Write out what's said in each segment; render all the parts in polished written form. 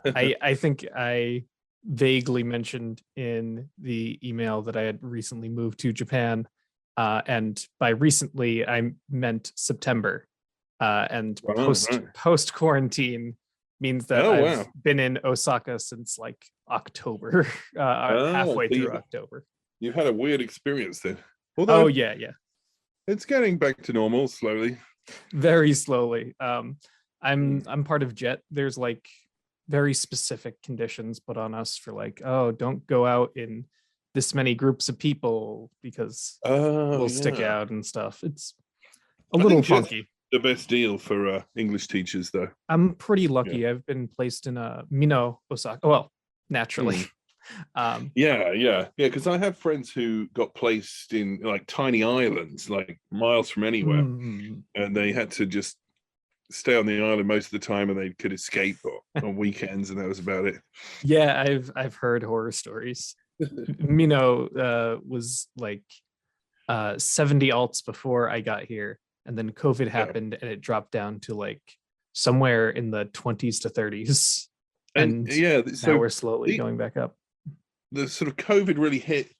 I think I vaguely mentioned in the email that I had recently moved to Japan. And by recently, I meant September. And Wow, right. post quarantine means that Oh, I've wow. been in Osaka since like October, Oh, halfway so through October. you've had a weird experience then. Oh Although yeah, yeah, it's getting back to normal slowly. very slowly. Mm. I'm part of Jet. There's like very specific conditions put on us for like, oh, don't go out in this many groups of people because Oh, we'll stick yeah. out and stuff. It's a I little think Jet's funky. the best deal for English teachers, though. I'm pretty Yeah. lucky. I've been placed in a Mino Osaka. Well, naturally. Mm. Um, Yeah. Because I have friends who got placed in like tiny islands, like miles from anywhere, mm, and they had to just stay on the island most of the time, and they could escape on weekends, and that was about it. yeah, I've heard horror stories. Mino was like 70 alts before I got here, and then COVID Yeah. happened and it dropped down to like somewhere in the 20s to 30s. And And yeah, now so we're slowly the going back up. the sort of COVID really hit,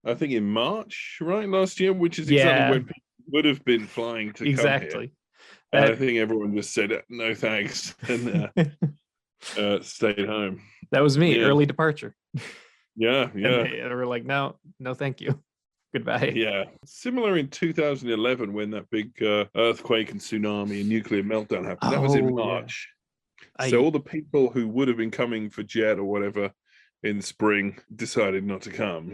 I think, in March, right, last year, which is exactly Yeah, when people would have been flying to come here. exactly. And I That think everyone just said no thanks and stayed home. that was me, Yeah, early departure. yeah, And yeah, they were like, no, no, thank you. Goodbye. yeah. Similar in 2011 when that big earthquake and tsunami and nuclear meltdown happened. That was in Oh yeah. March. So I all the people who would have been coming for Jet or whatever in spring decided not to come.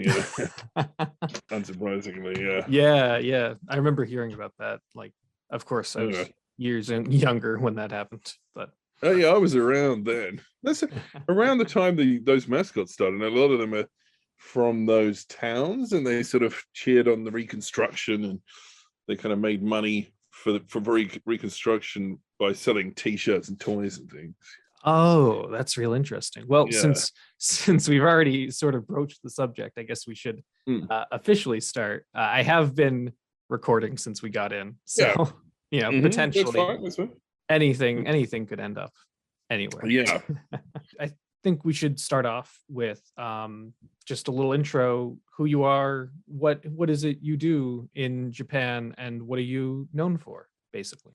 Unsurprisingly, yeah. yeah, yeah. I remember hearing about that. Like, of course, I Yeah. was years younger when that happened, but Oh yeah, I was around then. That's around the time those mascots started. And a lot of them are from those towns, and they sort of cheered on the reconstruction, and they kind of made money for reconstruction by selling T-shirts and toys and things. oh, that's real interesting. Well, Yeah. since we've already sort of broached the subject, I guess we should Mm. officially start. I have been recording since we got in, Yeah. so That's potentially fine. That's fine. anything could end up anywhere. Yeah. I think we should start off with just a little intro, who you are, what is it you do in Japan, and what are you known for, basically.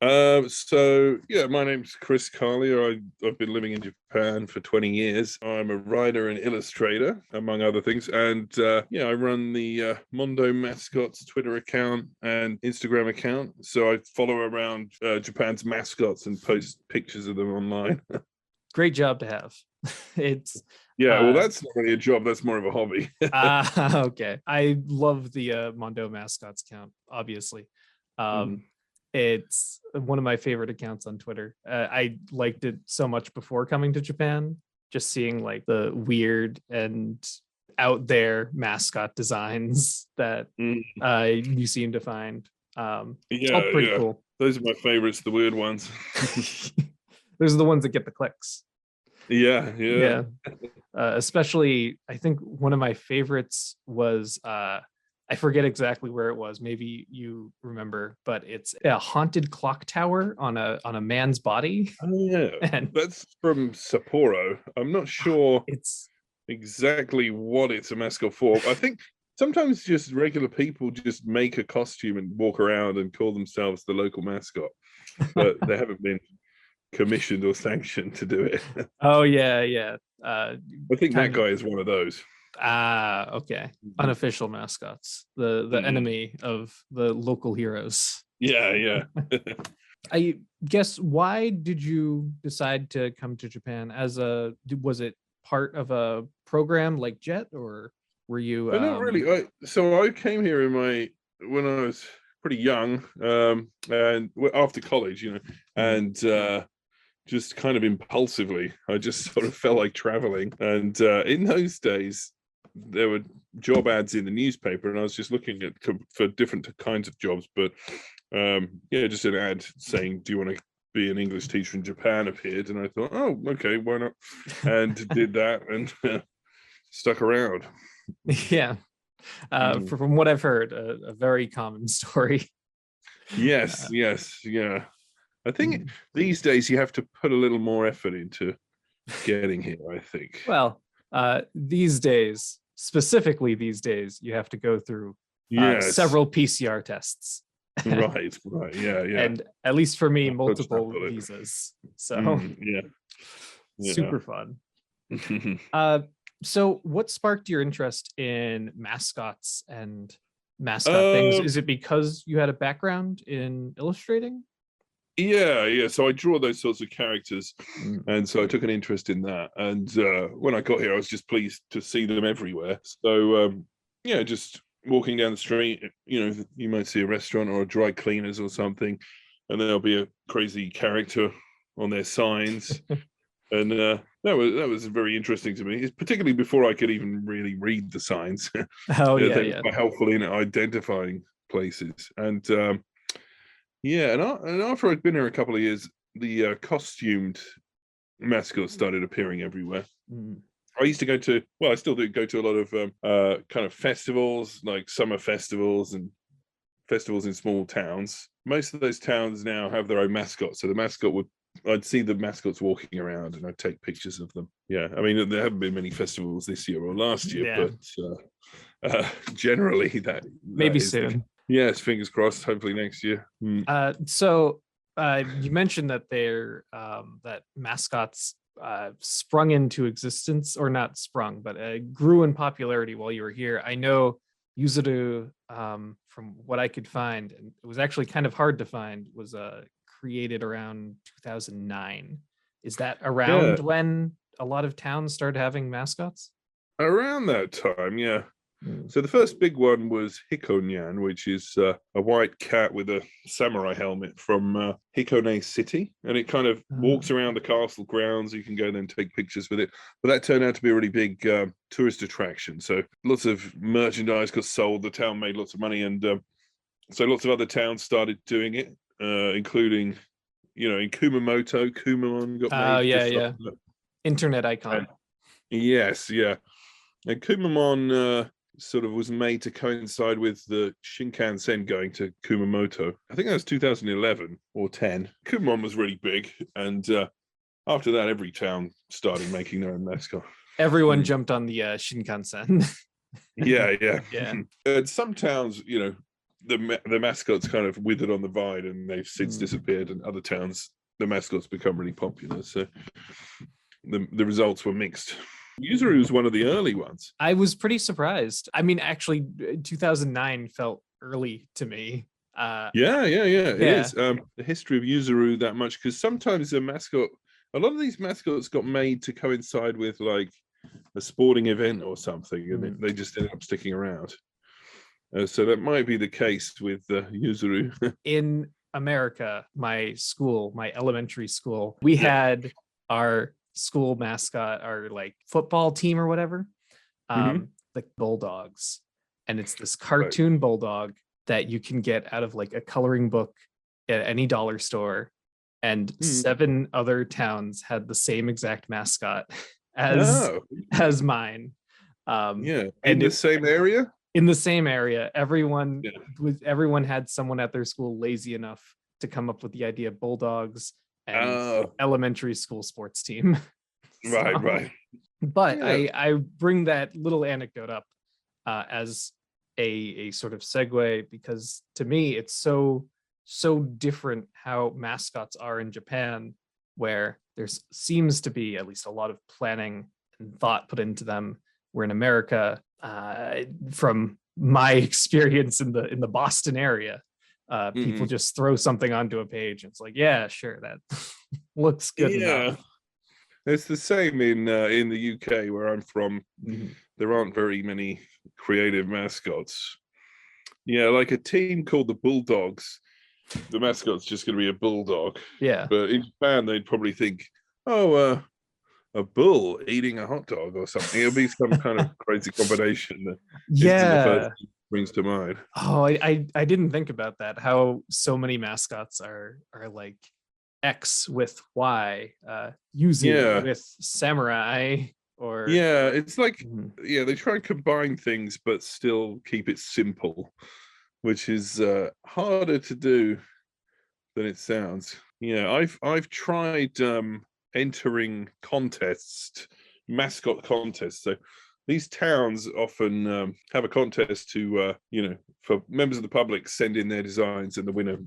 So yeah, my name's Chris Carlier. I've been living in Japan for 20 years. I'm a writer and illustrator, among other things. And yeah, I run the Mondo Mascots Twitter account and Instagram account. So I follow around Japan's mascots and post pictures of them online. Great job to have. It's Yeah, well, uh that's not really a job. That's more of a hobby. okay. I love the Mondo Mascots account, obviously. Mm. Um it's one of my favorite accounts on Twitter. I liked it so much before coming to Japan, just seeing like the weird and out there mascot designs that Mm. you seem to find. It's all Yeah, pretty yeah. cool. Those are my favorites, the weird ones. Those are the ones that get the clicks. Yeah, yeah. Yeah. Especially, I think one of my favorites was I forget exactly where it was. Maybe you remember, but it's a haunted clock tower on a man's body, Oh, yeah. and That's from Sapporo. I'm not sure it's exactly what it's a mascot for. I think sometimes just regular people just make a costume and walk around and call themselves the local mascot, but they haven't been commissioned or sanctioned to do it. oh yeah, yeah. I think that Kind of guy is one of those. okay. Mhm. Unofficial mascots, the Mhm. enemy of the local heroes. Yeah, yeah. I guess, why did you decide to come to Japan? Was it part of a program like Jet, or were you But not really. So I came here when I was pretty young, and after college, hmm, and just kind of impulsively, I just sort of felt like traveling. And in those days, there were job ads in the newspaper, and I was just looking for different kinds of jobs. But yeah, just an ad saying, "Do you want to be an English teacher in Japan?" appeared, and I thought, "Oh, okay, why not?" And did that, and stuck around. yeah. Mm. From what I've heard, a very common story. Yes, Uh, yes, yeah. I think mm, these days you have to put a little more effort into getting here, I think. Well, these days, specifically these days, you have to go through Yes. several PCR tests. Right. Yeah. And at least for me, I'll dodge that multiple bullet. visas. So Yeah. super fun. Yeah. So what sparked your interest in mascots and mascot things? Um, Is it because you had a background in illustrating? yeah. So I draw those sorts of characters, Mm. and so I took an interest in that. And when I got here, I was just pleased to see them everywhere. So yeah, just walking down the street, you might see a restaurant or a dry cleaners or something, and there'll be a crazy character on their signs. And that was very interesting to me, particularly before I could even really read the signs. Oh They yeah, were yeah. quite helpful in identifying places. And yeah, and after I'd been here a couple of years, the costumed mascots started appearing everywhere. Mm. I used to go to, well, I still do go to a lot of kind of festivals, like summer festivals and festivals in small towns. Most of those towns now have their own mascots, so the mascot would. I'd see the mascots walking around, and I'd take pictures of them. Yeah, I mean, there haven't been many festivals this year or last year, Yeah, but generally that maybe is the. soon. Yes, fingers crossed. Hopefully next year. So you mentioned that that mascots sprung into existence, or not sprung, but grew in popularity while you were here. I know Yuzuru, from what I could find, and it was actually kind of hard to find, was created around 2009. Is that Yeah, around when a lot of towns started having mascots? around that time. Yeah. Mm. So the first big one was Hikonyan, which is a white cat with a samurai helmet from Hikone City, and it kind of walks around the castle grounds. You can go there and take pictures with it. But that turned out to be a really big tourist attraction. So lots of merchandise got sold. The town made lots of money, and so lots of other towns started doing it, including, in Kumamoto, Kumamon got Oh made yeah, just like yeah. that. Internet icon. And yes, yeah. And Kumamon sort of was made to coincide with the Shinkansen going to Kumamoto. I think that was 2011 or 10. Kumamon was really big, and after that, every town started making their own mascot. Everyone jumped on the Shinkansen. Yeah. Yeah. And some towns, the mascots kind of withered on the vine, and they've since disappeared. And other towns, the mascots become really popular. So the results were mixed. Yuzuru was one of the early ones. I was pretty surprised. I mean, actually, 2009 felt early to me. Yeah. It Yeah. is the history of Yuzuru that much, because sometimes a lot of these mascots got made to coincide with like a sporting event or something, and they just ended up sticking around. So that might be the case with Yuzuru. In America, my school, my elementary school, we had our school mascot, our like football team or whatever, the Bulldogs. And it's this cartoon bulldog that you can get out of like a coloring book at any dollar store. And 7 other towns had the same exact mascot as mine. In And the same area. In the same area, everyone had someone at their school lazy enough to come up with the idea of Bulldogs and elementary school sports team. Right. But I bring that little anecdote up as a sort of segue, because to me it's so different how mascots are in Japan, where there seems to be at least a lot of planning and thought put into them, where in America, from my experience in the Boston area, people just throw something onto a page and it's like, yeah, sure, that looks good enough. It's the same in the UK where I'm from. There aren't very many creative mascots. Yeah, like a team called the Bulldogs, the mascot's just going to be a bulldog. Yeah. But in Japan, they'd probably think, oh, a bull eating a hot dog or something. It'll be some kind of crazy combination that isn't the first thing that brings to mind. Oh, I didn't think about that. How so many mascots are like X with Y, Yuzu with samurai, or it's like they try and combine things but still keep it simple, which is harder to do than it sounds. I've tried entering contests, mascot contests. So these towns often have a contest to, for members of the public send in their designs, and the winner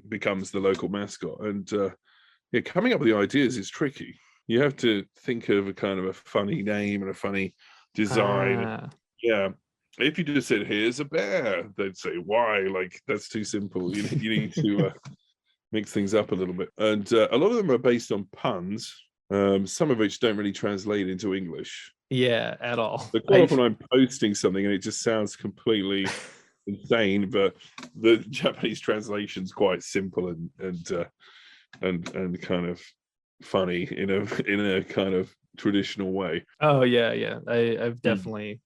becomes the local mascot. And coming up with the ideas is tricky. You have to think of a kind of a funny name and a funny design. Yeah. If you just said, "Here's a bear," they'd say, "Why? Like, that's too simple. You need to mix things up a little bit." And a lot of them are based on puns, some of which don't really translate into English. Yeah, at all. So quite often I'm posting something and it just sounds completely insane, but the Japanese translation's quite simple and kind of funny in a kind of traditional way. Oh yeah. I've definitely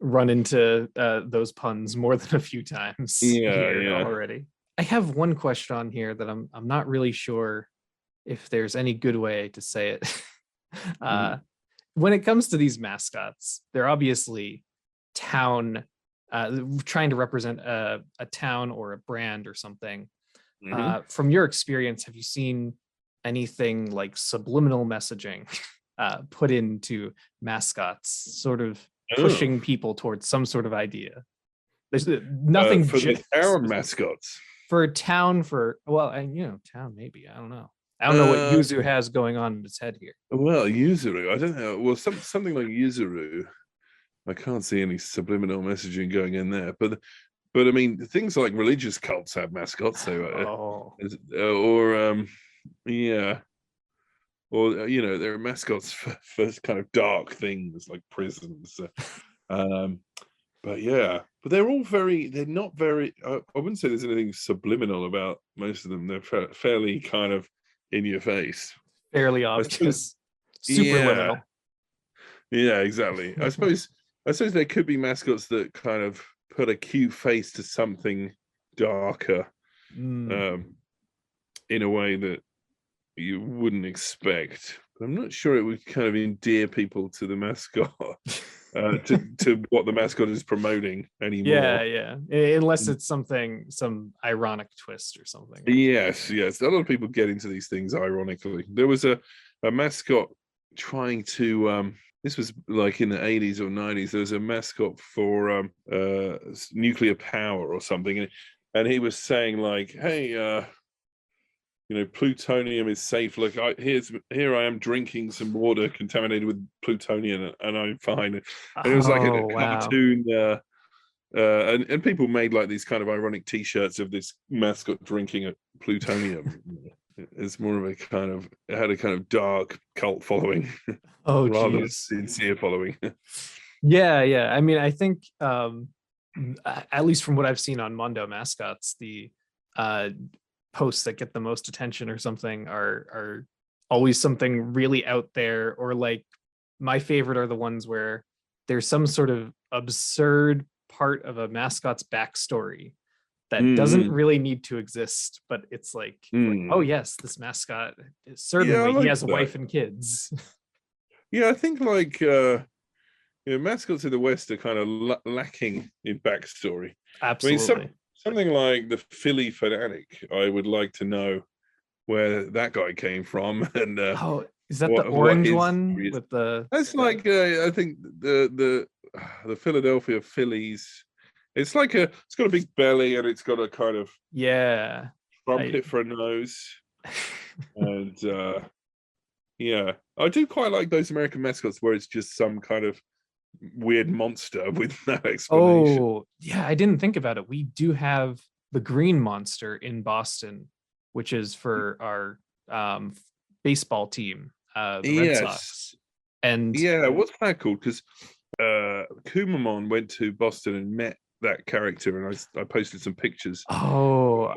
run into those puns more than a few times already. I have one question on here that I'm not really sure if there's any good way to say it. When it comes to these mascots, they're obviously trying to represent a town or a brand or something. From your experience, have you seen anything like subliminal messaging put into mascots, sort of pushing people towards some sort of idea? There's nothing for the town mascots. For a town, town maybe. I don't know. I don't know what Yuzuru has going on in his head here. Well, Yuzuru, I don't know. Well, something like Yuzuru, I can't see any subliminal messaging going in there. But I mean, things like religious cults have mascots. So, there are mascots for kind of dark things like prisons. But they're not very. I wouldn't say there's anything subliminal about most of them. They're fairly kind of in your face, fairly obvious, superliminal. Yeah, exactly. I suppose there could be mascots that kind of put a cute face to something darker, in a way that you wouldn't expect. I'm not sure it would kind of endear people to the mascot, to what the mascot is promoting anymore. Yeah. Unless it's some ironic twist or something. Yes. A lot of people get into these things ironically. There was a mascot trying to. This was like in the 80s or 90s. There was a mascot for nuclear power or something, and he was saying like, "Hey, plutonium is safe. Look, here I am drinking some water contaminated with plutonium, and I'm fine." And it was like a cartoon, and people made like these kind of ironic T-shirts of this mascot drinking a plutonium. It's more of a kind of, it had a kind of dark cult following, rather than sincere following. Yeah. I mean, I think at least from what I've seen on Mondo Mascots, the posts that get the most attention or something are always something really out there, or like my favorite are the ones where there's some sort of absurd part of a mascot's backstory that doesn't really need to exist, but it's like, oh yes, this mascot certainly he has a wife and kids. I think like mascots in the West are kind of lacking in backstory. Absolutely. I mean, something like the Philly Fanatic, I would like to know where that guy came from. And is that the orange one with the? That's like I think the Philadelphia Phillies. It's like it's got a big belly and it's got a kind of trumpet for a nose, and I do quite like those American mascots where it's just some kind of weird monster with no explanation. Oh yeah, I didn't think about it. We do have the green monster in Boston, which is for our baseball team, the Red Sox. And what's that called? Because Kumamon went to Boston and met that character, and I posted some pictures. I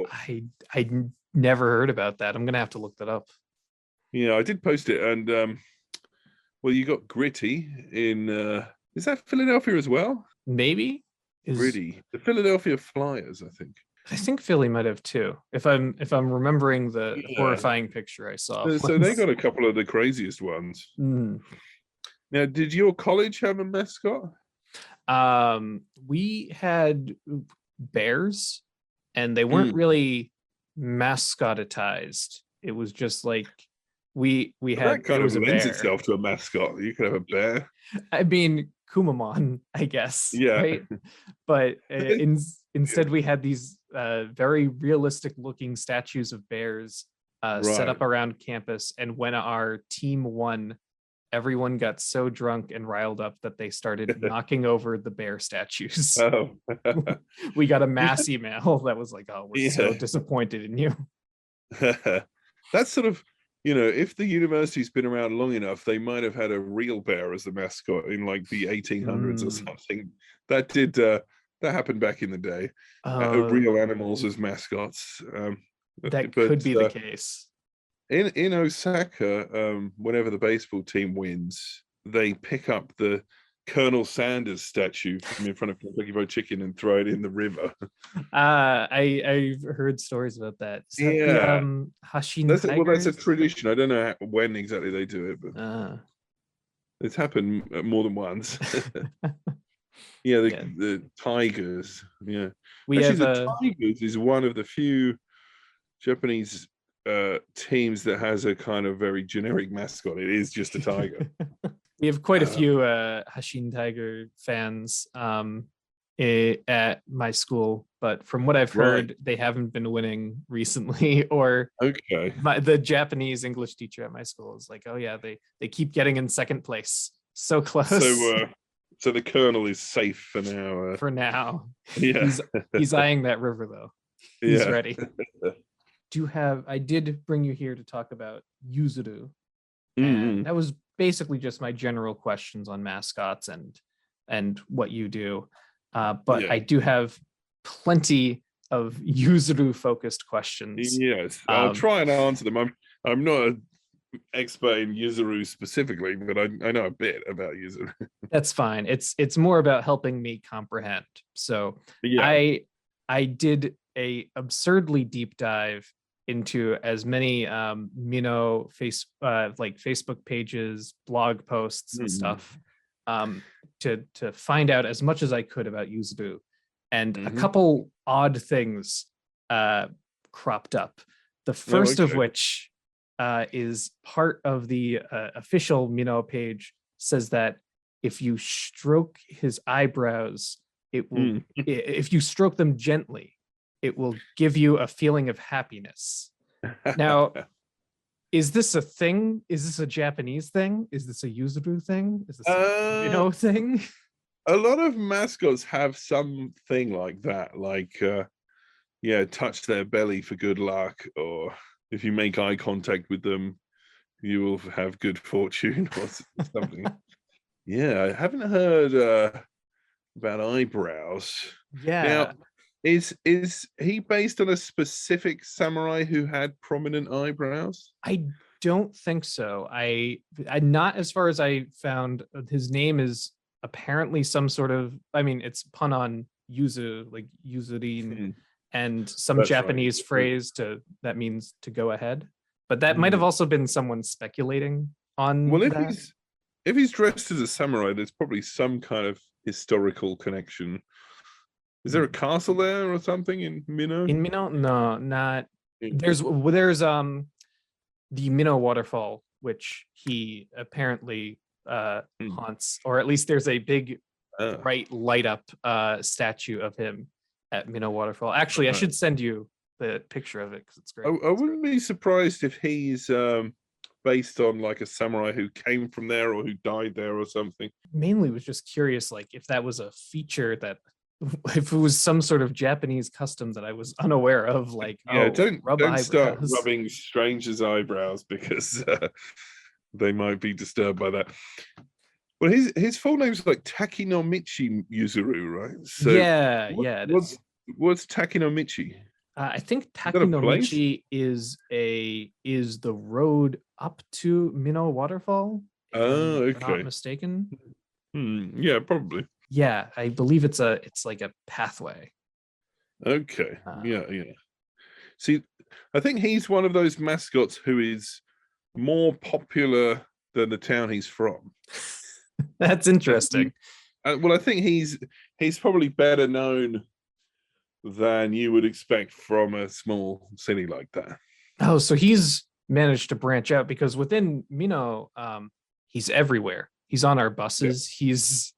never heard about that. I'm gonna have to look that up. Yeah, I did post it, and well, you got Gritty in. Is that Philadelphia as well? Maybe. Gritty, the Philadelphia Flyers, I think. I think Philly might have too. If I'm remembering the horrifying picture I saw. So they got a couple of the craziest ones. Now, did your college have a mascot? We had bears, and they weren't really mascotized. It was just like we But that had it kind of was a lends bear. itself to a mascot. You could have a bear. I mean, Kumamon, I guess, Yeah. right? But Yeah. instead, we had these very realistic looking statues of bears set Right. up around campus. And when our team won, everyone got so drunk and riled up that they started knocking over the bear statues. Oh. We got a You mass email that was like, "Oh, we're so yeah. disappointed in you." That's sort of, if the university's been around long enough, they might have had a real bear as the mascot in like the 1800s or Mm. something. That happened back in the day. Oh, Real animals as mascots. that But could be the case. in Osaka, whenever the baseball team wins, they pick up the Colonel Sanders statue from in front of Kentucky Fried Chicken and throw it in the river. I've heard stories about that. Is that the Yeah, Hashin that's that's a Tigers? tradition. I don't know when exactly they do it, but Uh, it's happened more than once. Yeah, yeah, the Tigers. Yeah, we actually, have the a Tigers is one of the few Japanese teams that has a kind of very generic mascot. It is just a tiger. we have quite a Uh, few Hashin Tiger fans at my school, but from what I've right. heard, they haven't been winning recently. Or Okay. the Japanese English teacher at my school is like, "Oh yeah, they keep getting in second place, so close." So the Colonel is safe for now. For now. Yeah. He's eyeing that river though. He's Yeah. ready. I did bring you here to talk about Yuzuru, and Mm-hmm. that was basically just my general questions on mascots and what you do. But Yeah. I do have plenty of Yuzuru focused questions. Yes. I'll try and answer them. I'm not an expert in Yuzuru specifically, but I know a bit about Yuzuru. That's fine. It's more about helping me comprehend. So Yeah. I did a absurdly deep dive into as many Mino like Facebook pages, blog posts, and Mm-hmm. stuff to find out as much as I could about Yuzuru. And a couple odd things cropped up. The first of which is part of the official Mino page says that if you stroke his eyebrows, it will, if you stroke them gently, it will give you a feeling of happiness. Now, is this a thing? Is this a Japanese thing? Is this a Yuzuru thing? Is this a Mino thing? A lot of mascots have something like that, like touch their belly for good luck, or if you make eye contact with them, you will have good fortune or something. Yeah, I haven't heard about eyebrows. Yeah. Now, is he based on a specific samurai who had prominent eyebrows? I don't think so. I not as far as I found. His name is apparently some sort of, I mean, it's pun on yuzu, like yuzurin, and some That's Japanese right. phrase that means to go ahead. But that might have also been someone speculating on Well, that. if he's dressed as a samurai, there's probably some kind of historical connection. Is there a castle there or something in Mino? In Mino? No, not. There's the Mino waterfall, which he apparently haunts, or at least there's a big bright light up statue of him at Mino waterfall. Actually, I should send you the picture of it because it's great. I wouldn't be surprised if he's based on like a samurai who came from there or who died there or something. Mainly was just curious, like if that was a feature that, if it was some sort of Japanese custom that I was unaware of, like, don't start eyebrows. rubbing strangers' eyebrows because they might be disturbed by that. Well, his full name's like Takinomichi Yuzuru, right? So Yeah. what's Takinomichi? I think Takinomichi is the road up to Mino waterfall. If I'm not mistaken. Yeah, probably. Yeah, I believe it's like a pathway. Okay. Yeah. See, I think he's one of those mascots who is more popular than the town he's from. That's interesting. Well, I think he's probably better known than you would expect from a small city like that. Oh, so he's managed to branch out, because within Mino, he's everywhere. He's on our Yeah. buses.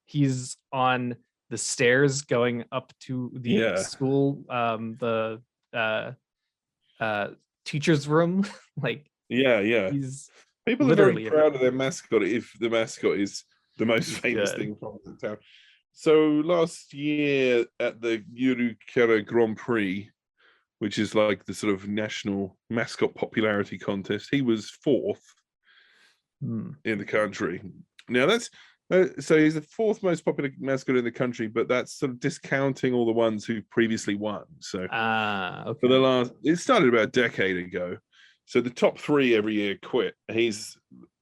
He's on the stairs going up to the Yeah. school, the uh, uh, teacher's room. Like, Yeah. Yeah. he's People are very literally proud of everywhere. their mascot if the mascot is the most He's famous good. thing from the town. So last year at the Yuzuru Grand Prix, which is like the sort of national mascot popularity contest, he was fourth Hmm. in the country. Now that's so he's the fourth most popular mascot in the country, but that's sort of discounting all the ones who previously won. So Ah, for the okay. last, it started about a decade ago. So the top three every year quit. He's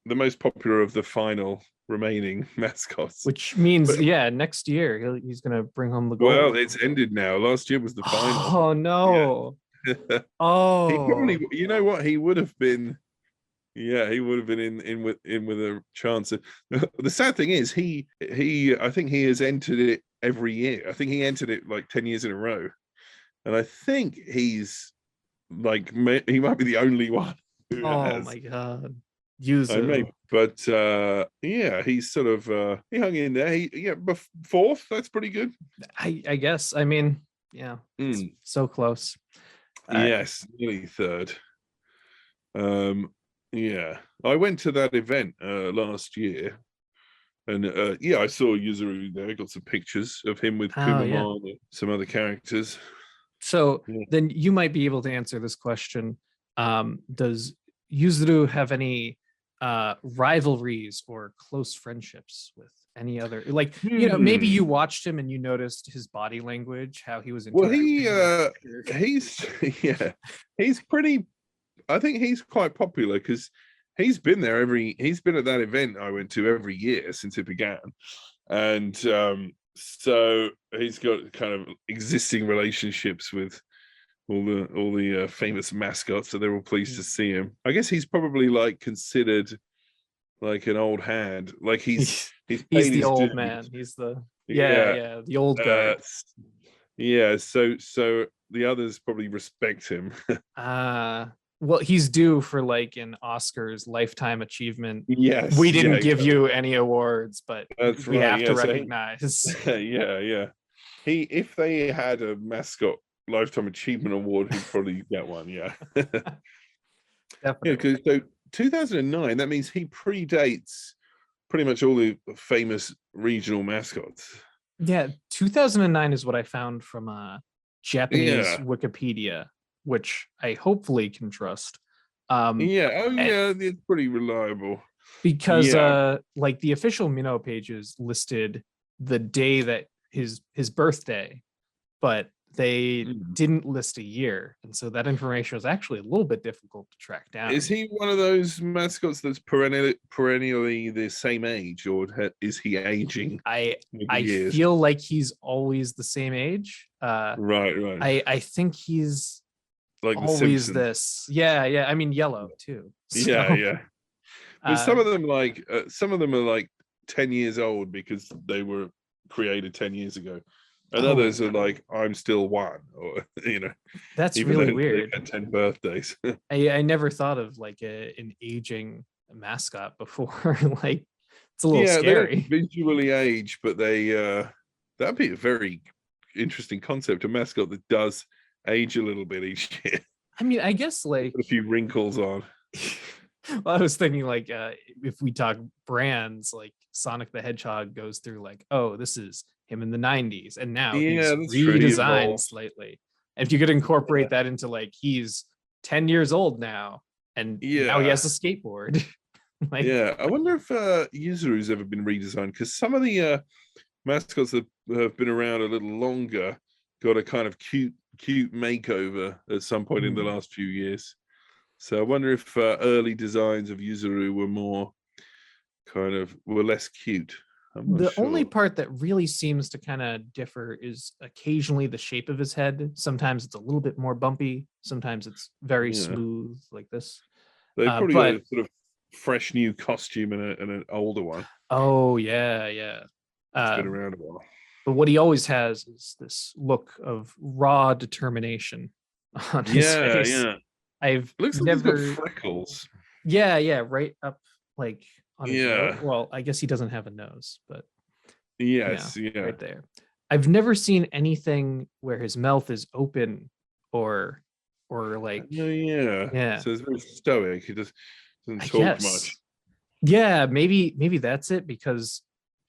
the most popular of the final remaining mascots. Which means, But yeah, next year he's gonna bring home the well, gold. it's ended now. Last year was the final. Oh Yeah. no. He Oh. probably, you know what, he would have been. Yeah, he would have been in with a chance. The sad thing is, he I think he has entered it every year. I think he entered it like 10 years in a row, and I think he's like he might be the only one who Oh has. my god. I may, Yuzu. but yeah, he's sort of he hung in there. Fourth. That's pretty good. I guess. I mean, yeah, it's Mm, so close. Uh, yes, nearly third. Um, yeah, I went to that event last year, and yeah, I saw Yuzuru there. Got some pictures of him with oh yeah. Kumamon and some other characters. So Yeah. then you might be able to answer this question. Does Yuzuru have any rivalries or close friendships with any other, like, maybe Hmm. you watched him and you noticed his body language, how he was Well, interacting with he's yeah, he's pretty. I think he's quite popular because he's been there he's been at that event I went to every year since it began, and so he's got kind of existing relationships with all the famous mascots, so they're all pleased to see him. I guess he's probably like considered like an old hand, like he's he's paid the his old dues. man. He's the, yeah, Yeah, yeah, the old uh, guard. yeah. So the others probably respect him. Uh well, he's due for like an Oscars lifetime achievement. We Yes, yeah, didn't give exactly. you any awards, but That's we right. have to Yeah, so recognize. yeah, yeah. He if they had a mascot lifetime achievement award, he'd probably get one. Yeah, yeah. Definitely. Because so 2009, that means he predates pretty much all the famous regional mascots. Yeah, 2009 is what I found from Japanese Yeah, Wikipedia, which I hopefully can trust. Um, yeah. Oh, and yeah. It's pretty reliable. because Yeah. like the official Minnow pages listed the day that his birthday, but they Mm. didn't list a year, and so that information was actually a little bit difficult to track Is down. he one of those mascots that's perennially the same age, or is he aging I with the I years? feel like he's always the same age. Right, right. I think he's Like the always Simpsons. this. Yeah, yeah. I mean, yellow too. Yeah, So, yeah. But uh, some of them are like 10 years old because they were created 10 years ago. And oh, others are like, I'm still one, or that's even really though they've weird. had 10 birthdays. I never thought of like an aging mascot before. Like, it's a little Yeah, they don't scary. visually age, but that'd be a very interesting concept, a mascot that does age a little bit each year. I mean, I guess like, Put a few wrinkles on. well, I was thinking like, if we talk brands, like Sonic the Hedgehog goes through like, oh, this is him in the 90s, and now Yeah, he's that's true. He redesigned evolved. slightly. And if you could incorporate that into like, he's 10 years old now, and now he Yeah. has a skateboard. Like, Yeah. I wonder if Yuzuru's ever been redesigned, because some of the mascots that have been around a little longer got a kind of cute makeover at some point in the hmm. last few years. So I wonder if early designs of Yuzuru were less cute. I'm not The only sure. part that really seems to kind of differ is occasionally the shape of his head. Sometimes it's a little bit more bumpy, sometimes it's very Yeah, smooth like this. they've probably got But a sort of fresh new costume and an older one oh yeah, yeah. that's been Uh, around a while. but what he always has is this look of raw determination on his Yeah, face. yeah. I've It looks like he's got never. freckles. Yeah, right up like on his nose. Yeah. Well, I guess he doesn't have a nose, but yeah, Yes. Yeah. right there. I've never seen anything where his mouth is open or like Oh, yeah. yeah, So it's very stoic. He doesn't I talk much. guess. Yeah, maybe that's it because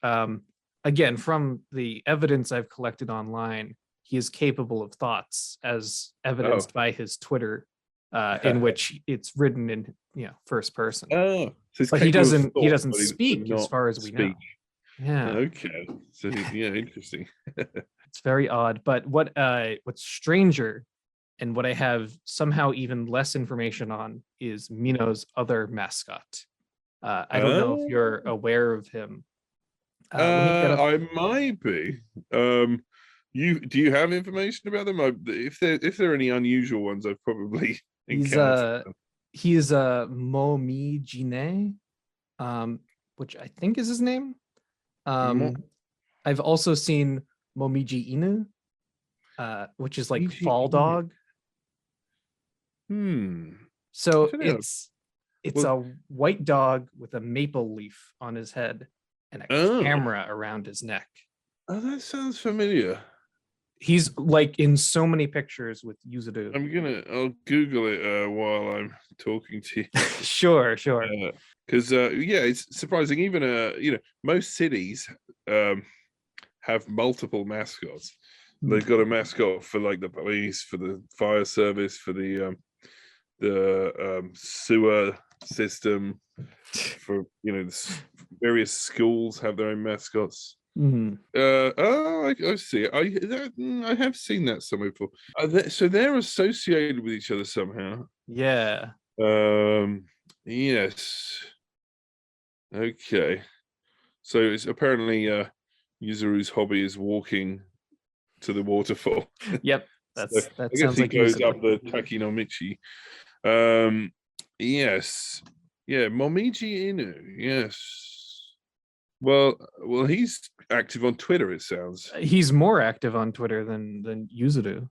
um again, from the evidence I've collected online, he is capable of thoughts as Oh. evidenced by his Twitter, in which it's written in first person. Oh, so he's But he capable of doesn't he thought, doesn't but speak as not far as we know. speak. Yeah. Okay. So yeah, interesting. It's very odd. But what's stranger and what I have somehow even less information on is Mino's other mascot. I don't know if you're Oh, aware of him. Let me get up. I might be. Do you have information about them? If there are any unusual ones, I've probably He's encountered them. he's Momi Jine, which I think is his name. Mo- I've also seen Momiji Inu, which is like Fiji fall Inu. dog. I So don't know. it's Well, a white dog with a maple leaf on his head and a oh, camera around his neck. oh, that sounds familiar. He's like in so many pictures with Yuzuru. I'll Google it while I'm talking to you. Sure. Because yeah, it's surprising. Even most cities have multiple mascots. They've got a mascot for like the police, for the fire service, for the sewer system, for various schools have their own mascots. Mhm. I see. I have seen that somewhere before. So they're associated with each other somehow. Yeah. Yes. Okay. So it's apparently Yuzuru's hobby is walking to the waterfall. Yep. So That I guess sounds he like goes Yuzuru. up the Takinomichi. Yes. Yeah, Momiji Inu. Yes. Well, he's active on Twitter, it sounds. He's more active on Twitter than Yuzuru.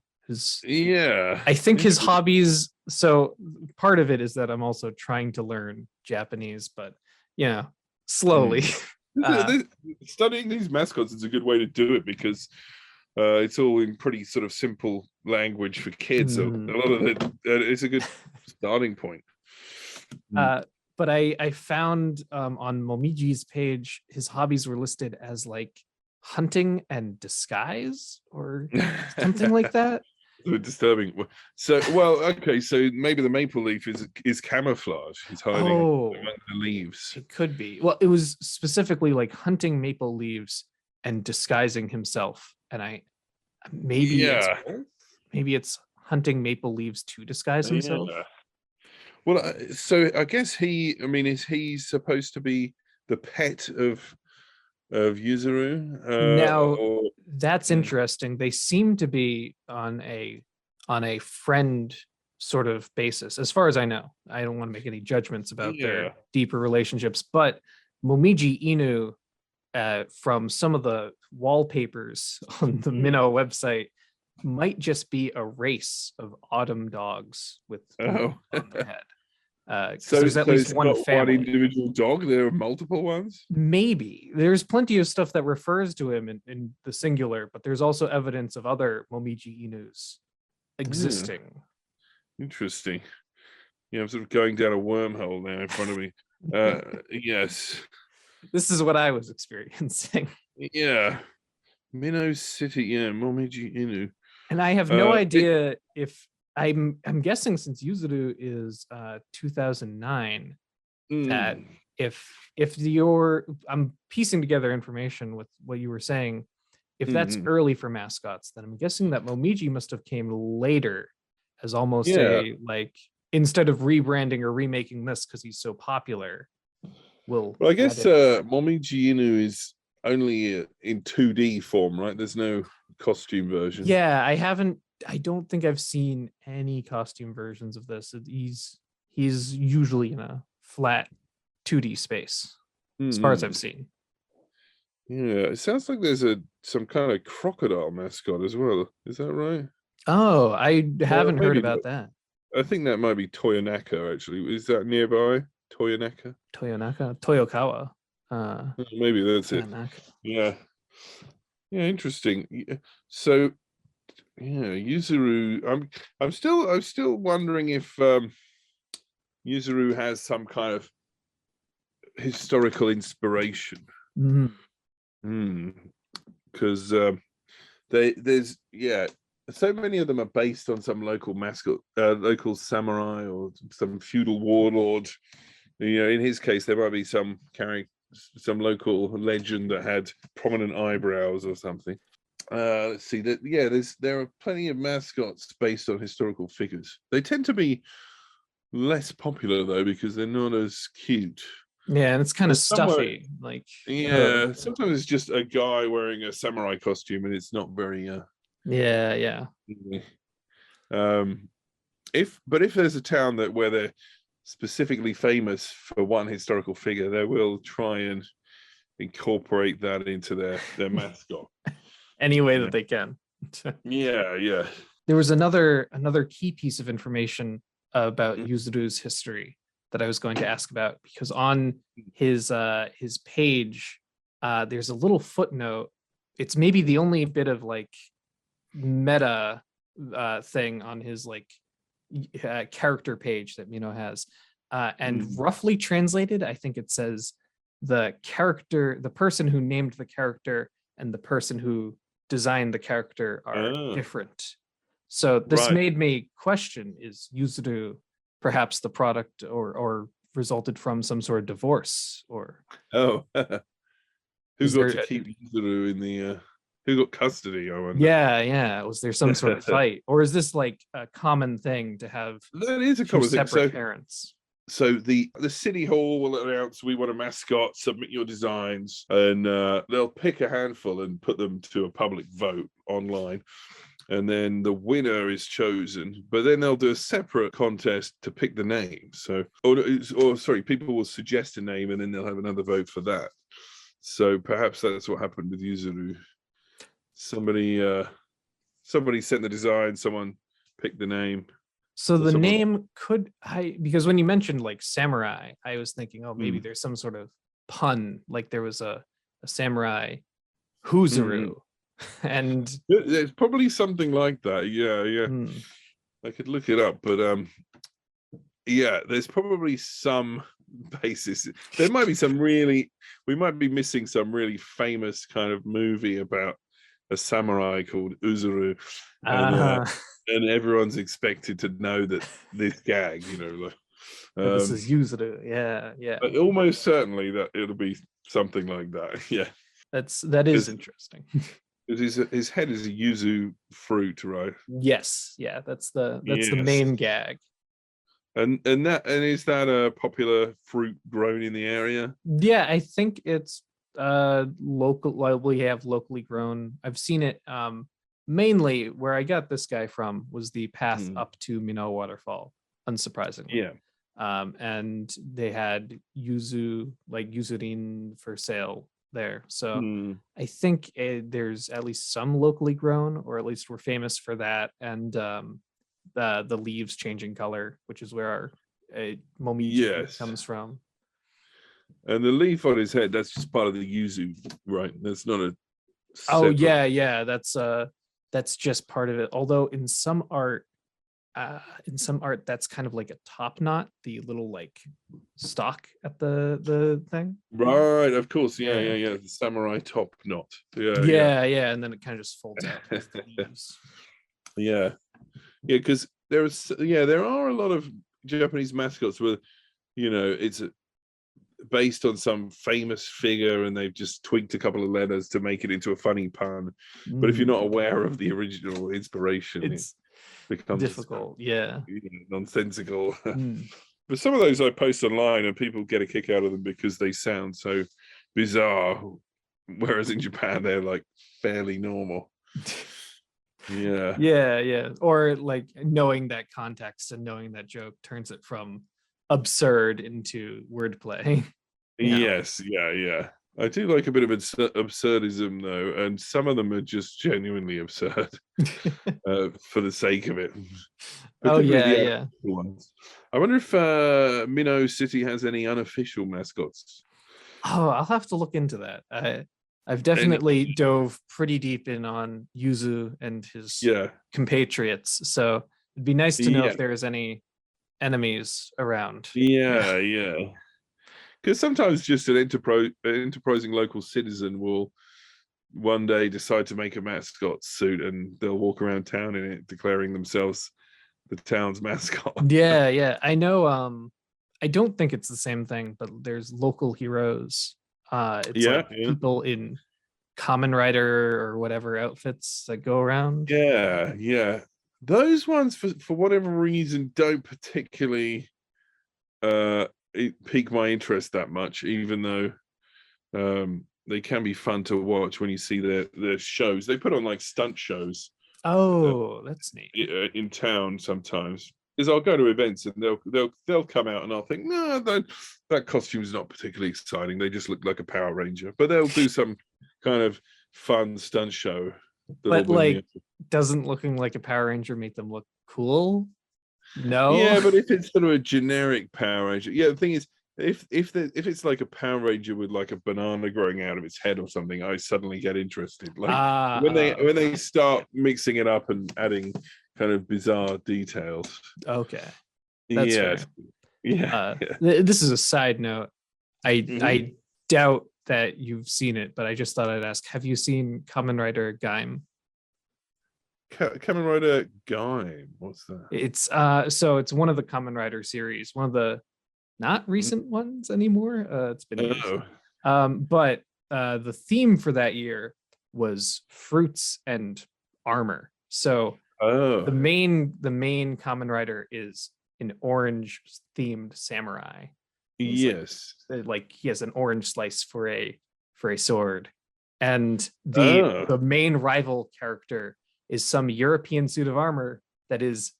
Yeah. I think his hobbies. So part of it is that I'm also trying to learn Japanese, but slowly. Studying these mascots is a good way to do it because it's all in pretty sort of simple language for kids. So a lot of it, it's a good starting point. But I found on Momiji's page, his hobbies were listed as like hunting and disguise or something like that. Disturbing. So, okay. So maybe the maple leaf is camouflage. He's hiding among the leaves. It could be. Well, it was specifically like hunting maple leaves and disguising himself. And maybe it's hunting maple leaves to disguise himself. Yeah. Well, so I guess is he supposed to be the pet of Yuzuru? Now that's interesting. They seem to be on a friend sort of basis, as far as I know. I don't want to make any judgments about their deeper relationships, but Momiji Inu, from some of the wallpapers on the Mino website, might just be a race of autumn dogs with on their head. So there's at least one family. One individual dog. There are multiple ones. Maybe there's plenty of stuff that refers to him in the singular, but there's also evidence of other Momiji Inus existing. Interesting. Yeah, I'm sort of going down a wormhole now in front of me. Yes. This is what I was experiencing. Yeah. Mino City, Momiji Inu. And I have no idea if I'm guessing, since Yuzuru is 2009, that if I'm piecing together information with what you were saying, if that's early for mascots, then I'm guessing that Momiji must have came later as almost a like, instead of rebranding or remaking this because he's so popular. Well, I guess Momiji Inu is only in 2D form, right? There's no costume version. Yeah, I don't think I've seen any costume versions of this. He's usually in a flat 2D space, as far as I've seen. Yeah, it sounds like there's some kind of crocodile mascot as well. Is that right? Oh, I haven't heard about that. I think that might be Toyonaka. Actually, is that nearby? Toyonaka? Toyokawa. Maybe that's it. Toyonaka. Yeah, yeah, interesting. So, yeah, Yuzuru. I'm still wondering if Yuzuru has some kind of historical inspiration. Because there's so many of them are based on some local mascot, local samurai or some feudal warlord. In his case, there might be some local legend that had prominent eyebrows or something. Let's see that. Yeah, there are plenty of mascots based on historical figures. They tend to be less popular though because they're not as cute. Yeah, and it's kind of stuffy. Like, sometimes it's just a guy wearing a samurai costume, and it's not very. Yeah. If there's a town where they're specifically famous for one historical figure, they will try and incorporate that into their mascot any way that they can. Yeah. There was another key piece of information about Yuzuru's history that I was going to ask about, because on his page, there's a little footnote. It's maybe the only bit of like meta thing on his like character page that Mino has, and roughly translated, I think it says the person who named the character and the person who designed the character are different. So this made me question: is Yuzuru perhaps the product or resulted from some sort of divorce? Or who got to keep Yuzuru in the who got custody? I wonder. Yeah. Was there some sort of fight, or is this like a common thing to have? That is a common thing. Separate parents. So the city hall will announce, we want a mascot, submit your designs, and they'll pick a handful and put them to a public vote online. And then the winner is chosen, but then they'll do a separate contest to pick the name. So, people will suggest a name, and then they'll have another vote for that. So perhaps that's what happened with Yuzuru. Somebody sent the design, someone picked the name. So the name because when you mentioned like samurai, I was thinking, oh, maybe there's some sort of pun, like there was a samurai Yuzuru. And there's probably something like that. Yeah. I could look it up, but there's probably some basis. There might be we might be missing some really famous kind of movie about a samurai called Yuzuru, and everyone's expected to know that this gag, this is Yuzuru. Yeah. But almost certainly that it'll be something like that. Yeah, that is interesting. His head is a yuzu fruit, right? Yes, yeah, that's the main gag. And is that a popular fruit grown in the area? Yeah, I think it's local. Well, we have locally grown. I've seen it mainly where I got this guy from was the path up to Mino Waterfall, unsurprisingly. Yeah. And they had yuzurin for sale there. So I think there's at least some locally grown, or at least we're famous for that. And the leaves changing color, which is where our momiji comes from. And the leaf on his head, that's just part of the yuzu, right? That's not a separate... yeah, that's just part of it. Although in some art that's kind of like a top knot, the little like stalk at the thing. Right, of course. Yeah. The samurai top knot. Yeah, and then it kind of just folds out with the leaves. Yeah, because there are a lot of Japanese mascots where it's based on some famous figure and they've just tweaked a couple of letters to make it into a funny pun. But if you're not aware of the original inspiration, it's becomes difficult, nonsensical. But some of those I post online and people get a kick out of them because they sound so bizarre, whereas in Japan they're like fairly normal. Yeah, or like knowing that context and knowing that joke turns it from absurd into wordplay. Yes, yeah. I do like a bit of absurdism though, and some of them are just genuinely absurd for the sake of it. Oh particularly yeah, the yeah. unofficial ones. I wonder if Mino City has any unofficial mascots. Oh, I'll have to look into that. I've And definitely dove pretty deep in on Yuzu and his yeah, compatriots, so it'd be nice to know yeah, if there's any enemies around. Yeah. yeah. Because sometimes just an enterprising local citizen will one day decide to make a mascot suit, and they'll walk around town in it, declaring themselves the town's mascot. Yeah, yeah. I know I don't think it's the same thing, but there's local heroes. It's Yeah, like yeah, people in Common Rider or whatever outfits that go around. yeah, yeah. Those ones, for whatever reason, don't particularly pique my interest that much, even though they can be fun to watch when you see their shows. They put on like stunt shows Oh, that's neat. in town sometimes. Because I'll go to events and they'll come out and I'll think, no, that costume's not particularly exciting. They just look like a Power Ranger. But they'll do some kind of fun stunt show that'll But win me. like, doesn't looking like a Power Ranger make them look cool? No. Yeah, but if it's sort of a generic Power Ranger, yeah. The thing is, if it's like a Power Ranger with like a banana growing out of its head or something, I suddenly get interested. Like when they start mixing it up and adding kind of bizarre details. okay. That's Yeah, fair. yeah. This is a side note. I Mhm. I doubt that you've seen it, but I just thought I'd ask, have you seen Kamen Rider Gaim? Kamen Rider Guy. What's that? It's so it's one of the Kamen Rider series, one of the not recent ones anymore. It's been years. Oh, But the theme for that year was fruits and armor. So oh, the main Kamen Rider is an orange themed samurai. He's yes. like he has an orange slice for a sword, and Oh, the main rival character is some European suit of armor that is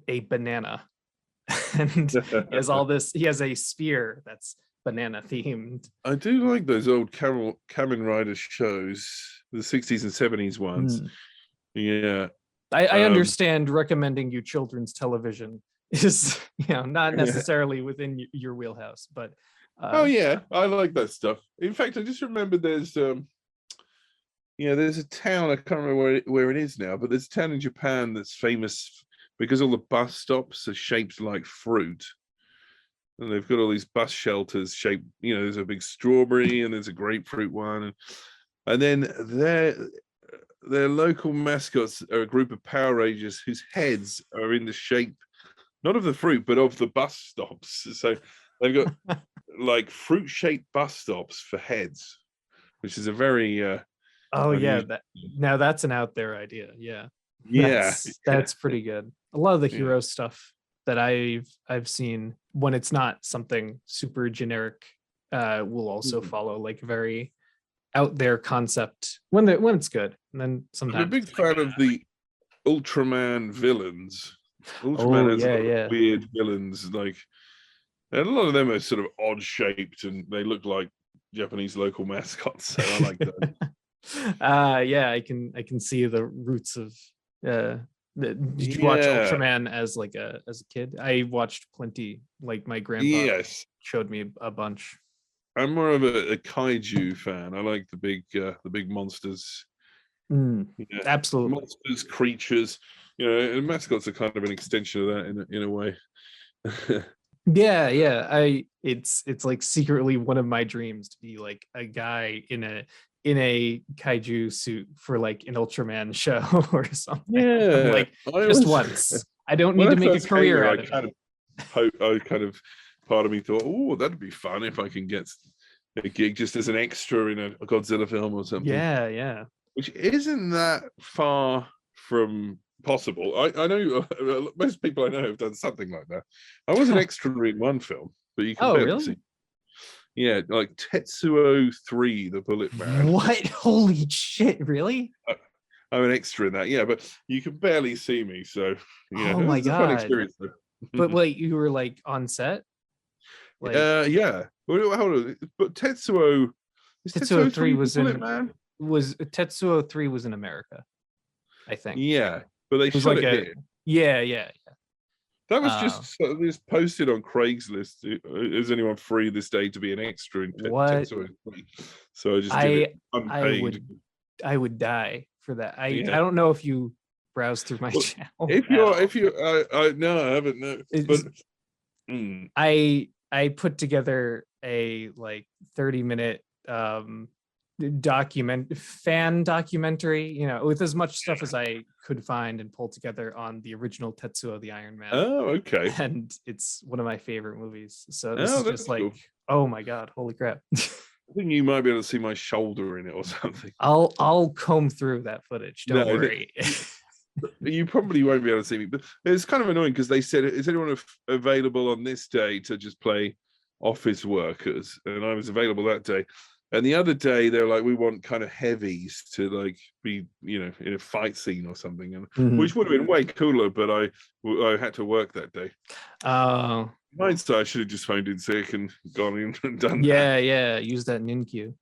a banana, and he has all this. He has a spear that's banana themed. I do like those old Kamen Rider shows, the 60s and 70s ones. Hmm. Yeah. I understand recommending you children's television is not necessarily within your wheelhouse, but Oh yeah, I like that stuff. In fact, I just remembered there's a town, I can't remember where it is now, but there's a town in Japan that's famous because all the bus stops are shaped like fruit. And they've got all these bus shelters shaped, there's a big strawberry and there's a grapefruit one. And then their local mascots are a group of Power Rangers whose heads are in the shape, not of the fruit, but of the bus stops. So they've got like fruit-shaped bus stops for heads, which is a very oh yeah, unusual. now that's an out there idea. Yeah, Yeah, that's pretty good. A lot of the yeah. hero stuff that I've seen, when it's not something super generic, will also Mhm. follow like very out there concept when it's good, and then I'm a sometimes big it's like, fan of the Ultraman villains. oh Ultraman has a yeah, lot of yeah. weird villains, like, and a lot of them are sort of odd shaped and they look like Japanese local mascots. So I like those. Yeah, I can see the roots of did you watch Yeah. Ultraman as a kid? I watched plenty, like my grandpa Yes. showed me a bunch. I'm more of a kaiju fan. I like the big monsters. Mm, Yeah. absolutely. Monsters, creatures, and mascots are kind of an extension of that in a way. Yeah, yeah. It's like secretly one of my dreams to be like a guy in a kaiju suit for like an Ultraman show or something. Yeah. Like I just was once. I don't when need I to make a first came career here, out of it. I kind of part of me thought, oh, that'd be fun if I can get a gig just as an extra in a Godzilla film or something, Yeah, yeah. which isn't that far from possible. I know most people I know have done something like that. I was an extra in one film, but you can Oh, barely really? see. Yeah, like Tetsuo 3, the Bullet Man. What? Holy shit, really? I'm an extra in that, yeah, but you can barely see me, so Oh it my was a fun god. experience though. But wait, you were like on set? Like Yeah. Well, hold on. But Tetsuo is Tetsuo Tetsuo 3 3 the was Bullet in Man? was Tetsuo 3 was in America, I think. Yeah, but they It was shot like it a here. yeah, yeah. That was just posted on Craigslist. Is anyone free this day to be an extra in What? Tetsuo? So I just did it I unpaid. would die for that. I Yeah. don't know if you browse through my Well, channel. if you no, I haven't. No, but I put together a like 30-minute fan documentary, you know, with as much stuff as I could find and pull together on the original Tetsuo the Iron Man. Oh, okay. And it's one of my favorite movies. So this Oh, is that's just like, cool. oh my god, holy crap. I think you might be able to see my shoulder in it or something. I'll comb through that footage. Don't worry. You probably won't be able to see me, but it's kind of annoying because they said, "Is anyone available on this day to just play office workers?" And I was available that day. And the other day, they're like, "We want kind of heavies to like be, you know, in a fight scene or something," and which would have been way cooler. But I had to work that day. Oh, Hindsight, I should have just phoned in sick and gone in and done that. Yeah. Use that Ninkyu.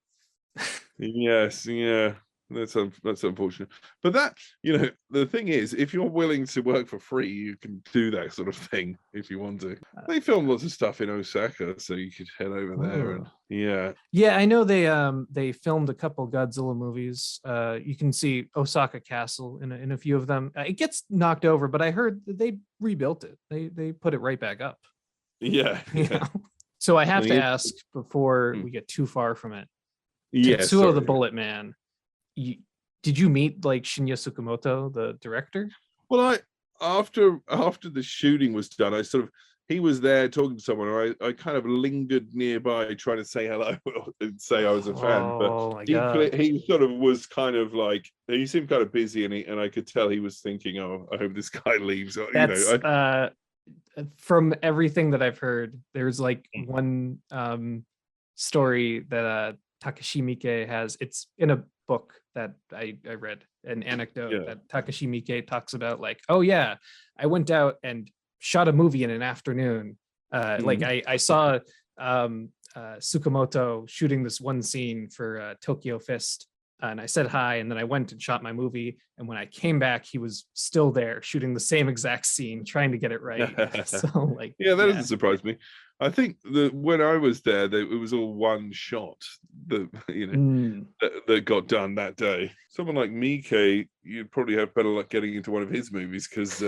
Yes, yeah. That's unfortunate. But that, you know, the thing is, if you're willing to work for free, you can do that sort of thing if you want to. They film lots of stuff in Osaka, so you could head over there. And yeah, I know they filmed a couple Godzilla movies. You can see Osaka Castle in a few of them. It gets knocked over, but I heard that they rebuilt it. They put it right back up. Yeah. You know? So I have to ask before we get too far from it. Tetsuo the Bullet Man. Did you meet like Shinya Tsukamoto, the director? Well, after the shooting was done, he was there talking to someone, and I kind of lingered nearby trying to say hello and say I was a fan. But he sort of was kind of like, he seemed kind of busy, and I could tell he was thinking, "Oh, I hope this guy leaves." From everything that I've heard, there's like one story that Takashi Miike has. It's in a book that I read, an anecdote that Takashi Miike talks about, like, oh yeah, I went out and shot a movie in an afternoon. Like I saw Tsukamoto shooting this one scene for Tokyo Fist, and I said hi, and then I went and shot my movie, and when I came back, he was still there shooting the same exact scene, trying to get it right. So like, that doesn't surprise me. I think that when I was there, it was all one shot that, you know, that got done that day. Someone like Miike, you'd probably have better luck getting into one of his movies because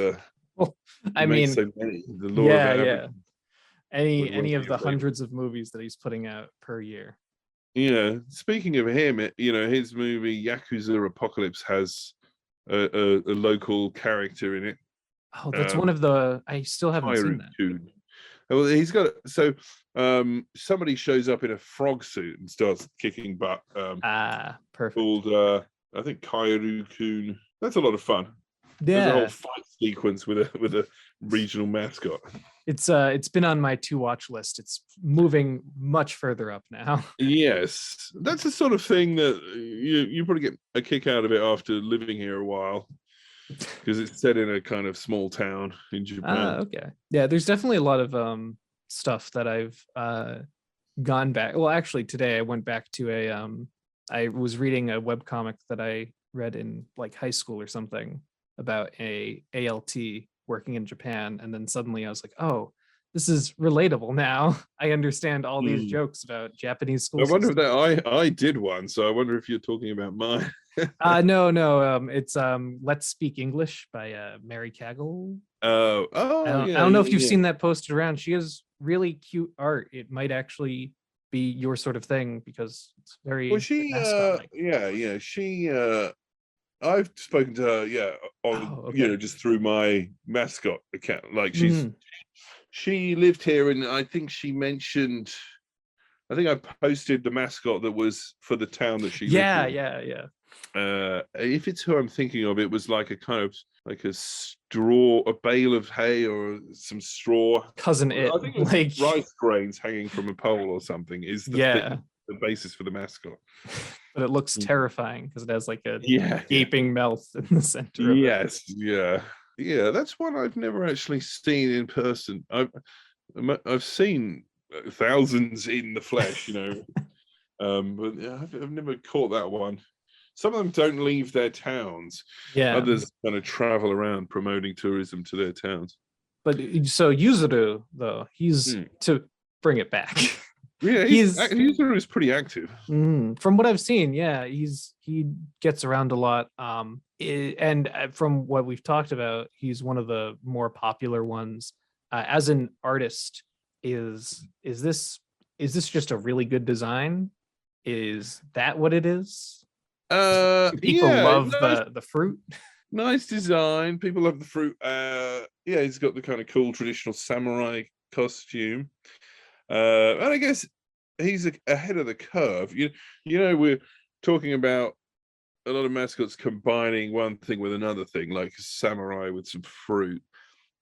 well, I mean, so many. The law of averages. Any of the hundreds of movies that he's putting out per year. Yeah. Speaking of him, you know, his movie Yakuza Apocalypse has a local character in it. Oh, that's one of the. I still haven't seen that. Well, he's got somebody shows up in a frog suit and starts kicking butt. Perfect. Called I think Kaiju-kun. That's a lot of fun. Yeah. There's a whole fight sequence with a regional mascot. It's been on my to watch list. It's moving much further up now. Yes, that's the sort of thing that you probably get a kick out of it after living here a while, because it's set in a kind of small town in Japan. Okay. Yeah, there's definitely a lot of stuff that I've gone back. Well, actually today I went back to I was reading a webcomic that I read in like high school or something about a ALT working in Japan, and then suddenly I was like, oh, this is relatable now. I understand all these jokes about Japanese schools. I wonder if that I did one, so I wonder if you're talking about mine. No. It's Let's Speak English by Mary Cagle. I don't know if you've seen that posted around. She has really cute art. It might actually be your sort of thing because it's very I've spoken to her you know, just through my Mascot account. Like she lived here, and I think she mentioned, I think I posted the Mascot that was for the town that she lived in. Yeah. If it's who I'm thinking of, it was like a kind of like a bale of hay or some straw. I think it was like rice grains hanging from a pole or something is the basis for the Mascot. But it looks terrifying because it has like a gaping mouth in the center of it. Yeah, that's one I've never actually seen in person. I've seen thousands in the flesh, you know, but I've never caught that one. Some of them don't leave their towns. Yeah. Others kind of travel around promoting tourism to their towns. But so Yuzuru though, he's to bring it back. Yeah, Yuzuru is pretty active. From what I've seen, yeah, he gets around a lot. And from what we've talked about, he's one of the more popular ones. As an artist, is this just a really good design? Is that what it is? Do people love the fruit? Nice design. People love the fruit. Yeah, he's got the kind of cool traditional samurai costume. And I guess he's ahead of the curve. You know, we're talking about a lot of mascots combining one thing with another thing, like a samurai with some fruit.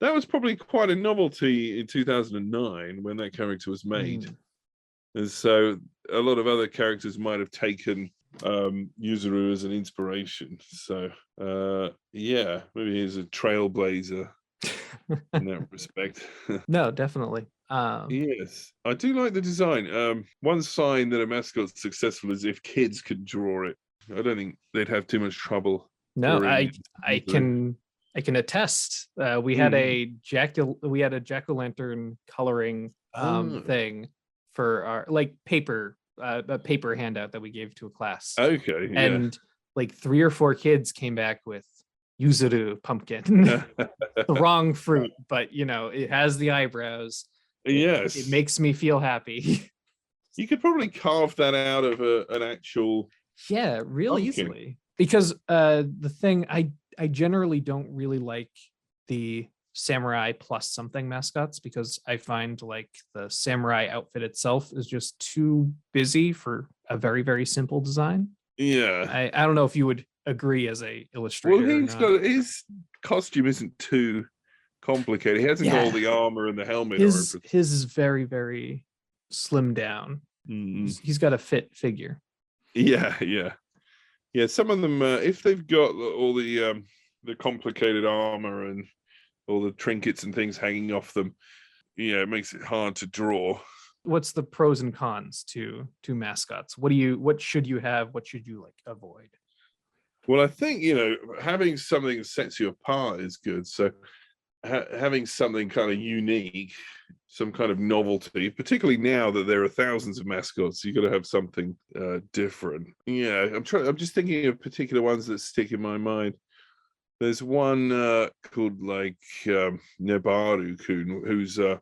That was probably quite a novelty in 2009 when that character was made. And so a lot of other characters might have taken Yuzuru as an inspiration. So yeah, maybe he's a trailblazer in that respect. No, definitely. Yes, I do like the design. One sign that a mascot's successful is if kids could draw it. I don't think they'd have too much trouble. No, I can attest. We had a jack-o'-lantern coloring thing for our like paper a paper handout that we gave to a class. Okay, yeah. And like 3 or 4 kids came back with Yuzuru pumpkin. The wrong fruit, but you know, it has the eyebrows. Yes. It makes me feel happy. You could probably carve that out of an actual real pumpkin. Easily. Because the thing I generally don't really like the samurai plus something mascots, because I find like the samurai outfit itself is just too busy for a very, very simple design. Yeah. I don't know if you would agree as a illustrator. Well, his costume isn't too complicated. He hasn't got all the armor and the helmet. His is very, very slimmed down. He's got a fit figure. Yeah. Some of them, if they've got all the complicated armor and all the trinkets and things hanging off them, it makes it hard to draw. What's the pros and cons to mascots? What should you have? What should you like avoid? Well, I think having something that sets you apart is good. So having something kind of unique, some kind of novelty, particularly now that there are thousands of mascots, you got to have something different. Yeah, I'm just thinking of particular ones that stick in my mind. There's one called like Nebaru-kun, who's a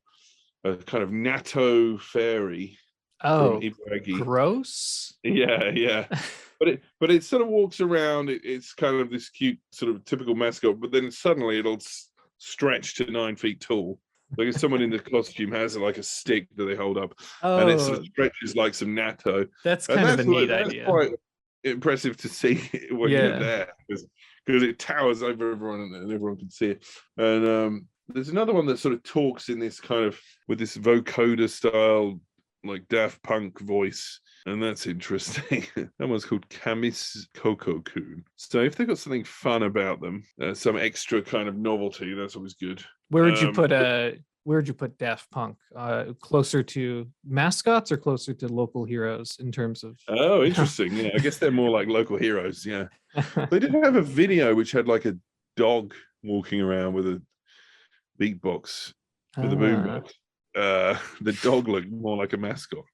kind of natto fairy. Oh, gross. Yeah. But it sort of walks around. It's kind of this cute sort of typical mascot, but then suddenly it'll stretch to 9 feet tall. Like if someone in the costume has like a stick that they hold up, and it sort of stretches like some natto. That's kind of a neat idea. That's quite impressive to see when you're there, because it towers over everyone and everyone can see it. And there's another one that sort of talks in this kind of with this vocoder style, like Daft Punk voice, and that's interesting. That one's called Kamis Koko-kun. So if they've got something fun about them, some extra kind of novelty, that's always good. Where'd you put Daft Punk? Closer to mascots or closer to local heroes in terms of? Oh, interesting. Yeah, I guess they're more like local heroes. Yeah, they did have a video which had like a dog walking around with a beatbox with a boombox. The dog looked more like a mascot.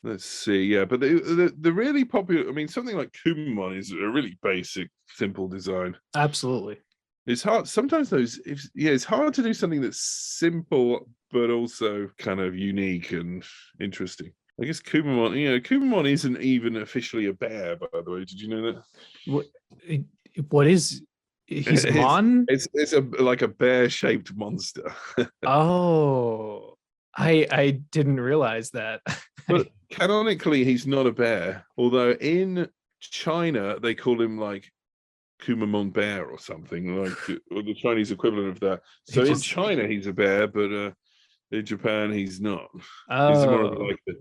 Let's see. Yeah, but the really popular, I mean, something like Kumamon is a really basic, simple design. Absolutely. It's hard sometimes it's hard to do something that's simple but also kind of unique and interesting. I guess Kumamon isn't even officially a bear, by the way. Did you know that? What is he's Mon? It's like a bear-shaped monster. Oh, I didn't realize that. But canonically, he's not a bear. Although in China they call him like Kumamon bear or something, like or the Chinese equivalent of that. So in China he's a bear, but in Japan he's not. He's more of like a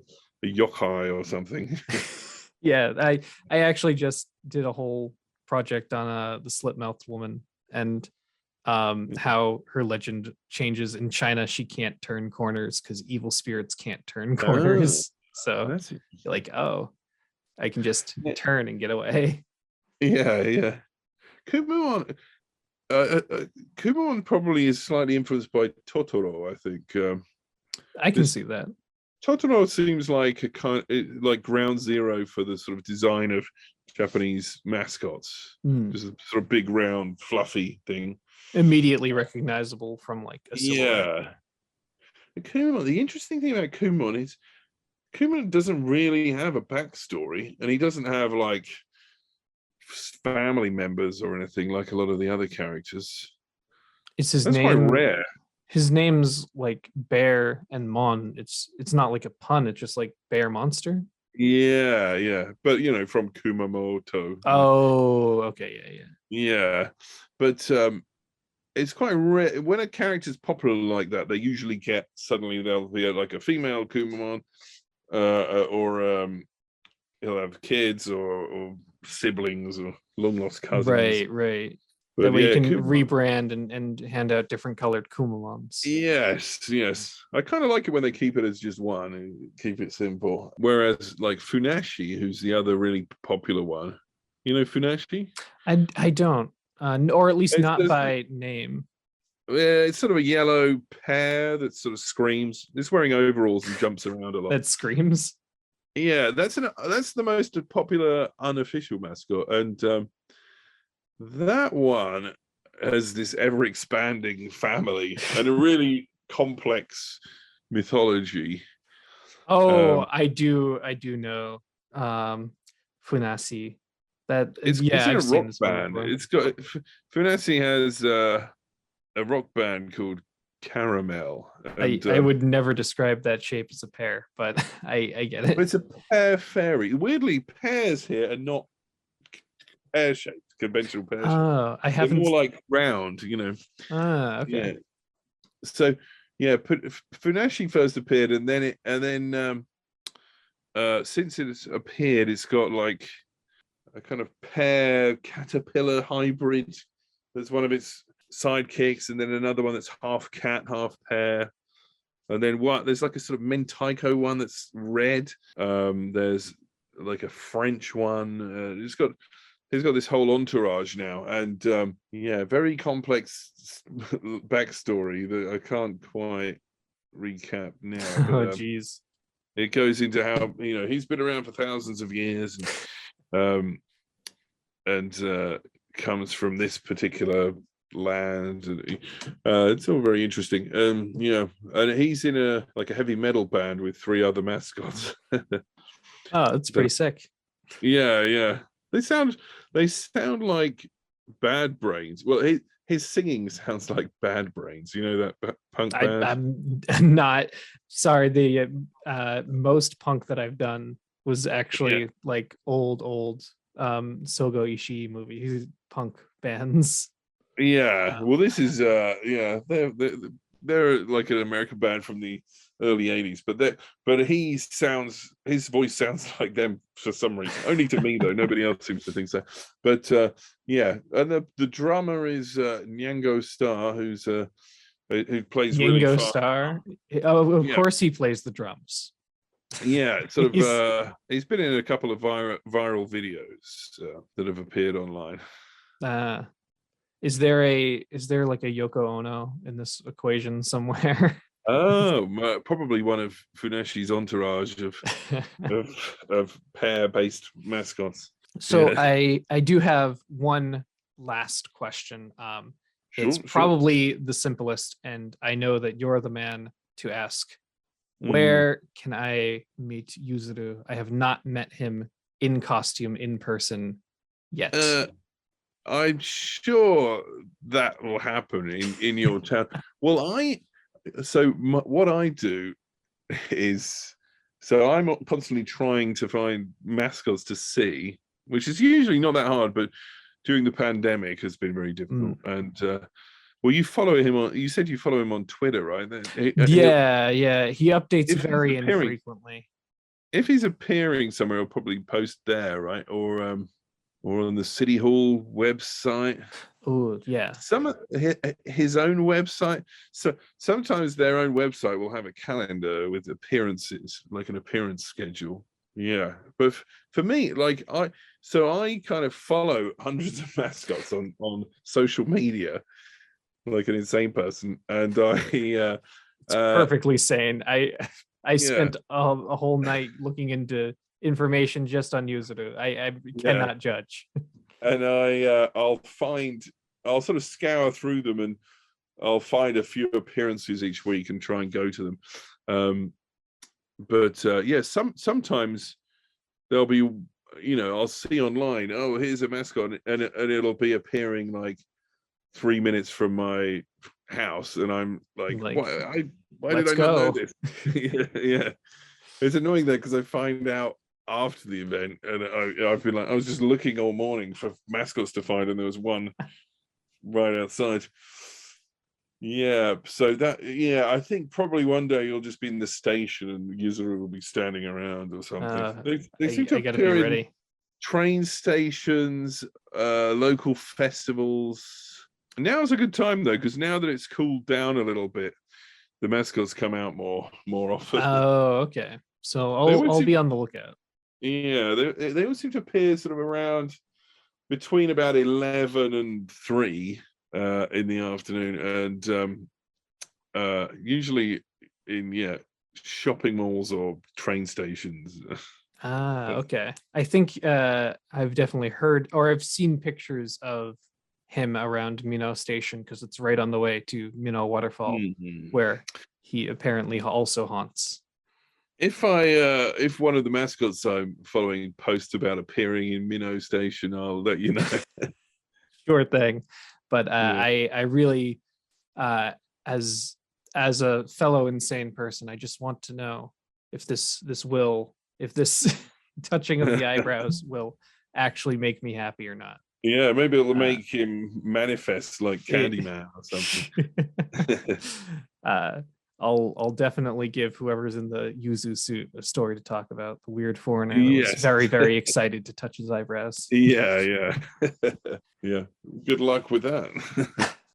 yokai or something. Yeah, I actually just did a whole project on the slit-mouthed woman and how her legend changes. In China she can't turn corners because evil spirits can't turn corners. So you're like, I can just turn and get away. Yeah. Kumamon, Kumamon probably is slightly influenced by Totoro. I think I can this see that. Totoro seems like like ground zero for the sort of design of Japanese mascots. Just a sort of big, round, fluffy thing. Immediately recognizable from like a silhouette. Yeah. Kumamon. The interesting thing about Kumamon is Kumamon doesn't really have a backstory, and he doesn't have like family members or anything like a lot of the other characters. It's his That's quite name. rare. His name's like Bear and Mon. It's not like a pun. It's just like Bear Monster. Yeah, yeah. But from Kumamoto. Oh, okay, yeah, yeah. Yeah. But it's quite rare when a character's popular like that, they usually get suddenly they'll be like a female Kumamon, or he'll have kids or siblings or long lost cousins. Right, right. But That way you yeah, can Kumamon. rebrand and hand out different colored Kumamons. Yes, yes. I kind of like it when they keep it as just one and keep it simple. Whereas like Funashi, who's the other really popular one, Funashi? I don't, or at least It's, not there's- by name. it's sort of a yellow pear that sort of screams. It's wearing overalls and jumps around a lot. That screams. Yeah, that's the most popular unofficial mascot, and that one has this ever expanding family and a really complex mythology. Oh, I do know. Funasi. That It's yeah, in a I've seen rock this movie band. before. It's got Funasi has a rock band called Caramel, and I would never describe that shape as a pear, but I get it. it's a pear fairy. Weirdly, pears here are not pear shaped, conventional pear shaped. Oh, I They're haven't. more like round, Ah, okay. Yeah. So yeah, Funashi first appeared, and then since it's appeared, it's got like a kind of pear caterpillar hybrid. There's one of its sidekicks, and then another one that's half cat, half pear. And then there's like a sort of mentaiko one that's red. There's like a French one. He's got this whole entourage now, and yeah, very complex backstory that I can't quite recap now. Oh, But geez. it goes into how he's been around for thousands of years, and comes from this particular land, and it's all very interesting. And he's in a heavy metal band with 3 other mascots. Oh, it's pretty sick. Yeah. They sound like Bad Brains. Well, his singing sounds like Bad Brains. You know that punk band? I'm not sorry. The most punk that I've done was actually like old Sogo Ishii movie punk bands. Yeah. Well, this is they're like an American band from the early 80s, but his voice sounds like them for some reason. Only to me though. Nobody else seems to think so. But yeah, and the drummer is Nyango Star, who plays really Yango fast. Star. Oh, of course he plays the drums. Yeah, sort of. He's been in a couple of viral videos that have appeared online. Is there like a Yoko Ono in this equation somewhere? Oh, probably one of Funashi's entourage of pair-based mascots. So Yeah. I do have one last question. It's Sure. probably the simplest, and I know that you're the man to ask. Mm. Where can I meet Yuzuru? I have not met him in costume in person yet. I'm sure that will happen in your town. Well, what I do is, I'm constantly trying to find mascots to see, which is usually not that hard, but during the pandemic has been very difficult. And well, you said you follow him on Twitter, right? Yeah. He updates very infrequently. If he's appearing somewhere, he'll probably post there, right? Or on the City Hall website. Oh, yeah. Some of his own website. So sometimes their own website will have a calendar with appearances, like an appearance schedule. Yeah, but for me, like I kind of follow hundreds of mascots on social media, like an insane person, and It's uh, perfectly sane. I yeah, spent a whole night looking into information just on Yuzuru. I yeah, cannot judge. and I'll sort of scour through them, and I'll find a few appearances each week and try and go to them. But yeah, sometimes there'll be, I'll see online, oh, here's a mascot, and it'll be appearing like 3 minutes from my house, and I'm like, Like, why did let's I not know go. this? Yeah, yeah. It's annoying that because I find out after the event, and I've been like, I was just looking all morning for mascots to find, and there was one right outside. Yeah, so I think probably one day you'll just be in the station and Yuzuru will be standing around or something. Uh, They seem to I gotta be appear in ready. train stations, local festivals. Now's a good time though, because now that it's cooled down a little bit, the mascots come out more often. Oh, okay. So They I'll always seem, be on the lookout. yeah, they always seem to appear sort of around between about 11 and 3 in the afternoon, and usually in shopping malls or train stations. Ah, okay. I think I've definitely heard or I've seen pictures of him around Mino Station because it's right on the way to Mino Waterfall, Mhm. where he apparently also haunts. If one of the mascots I'm following posts about appearing in Minnow Station, I'll let you know. Sure thing. But Yeah. I really uh as as a fellow insane person, I just want to know if if this touching of the eyebrows will actually make me happy or not. Yeah, maybe it'll Uh, make him manifest like it, Candyman or something. uh, I'll definitely give whoever's in the yuzu suit a story to talk about. The weird foreigner that was Yes. very excited to touch his eyebrows. Yeah, yeah. Yeah. Good luck with that.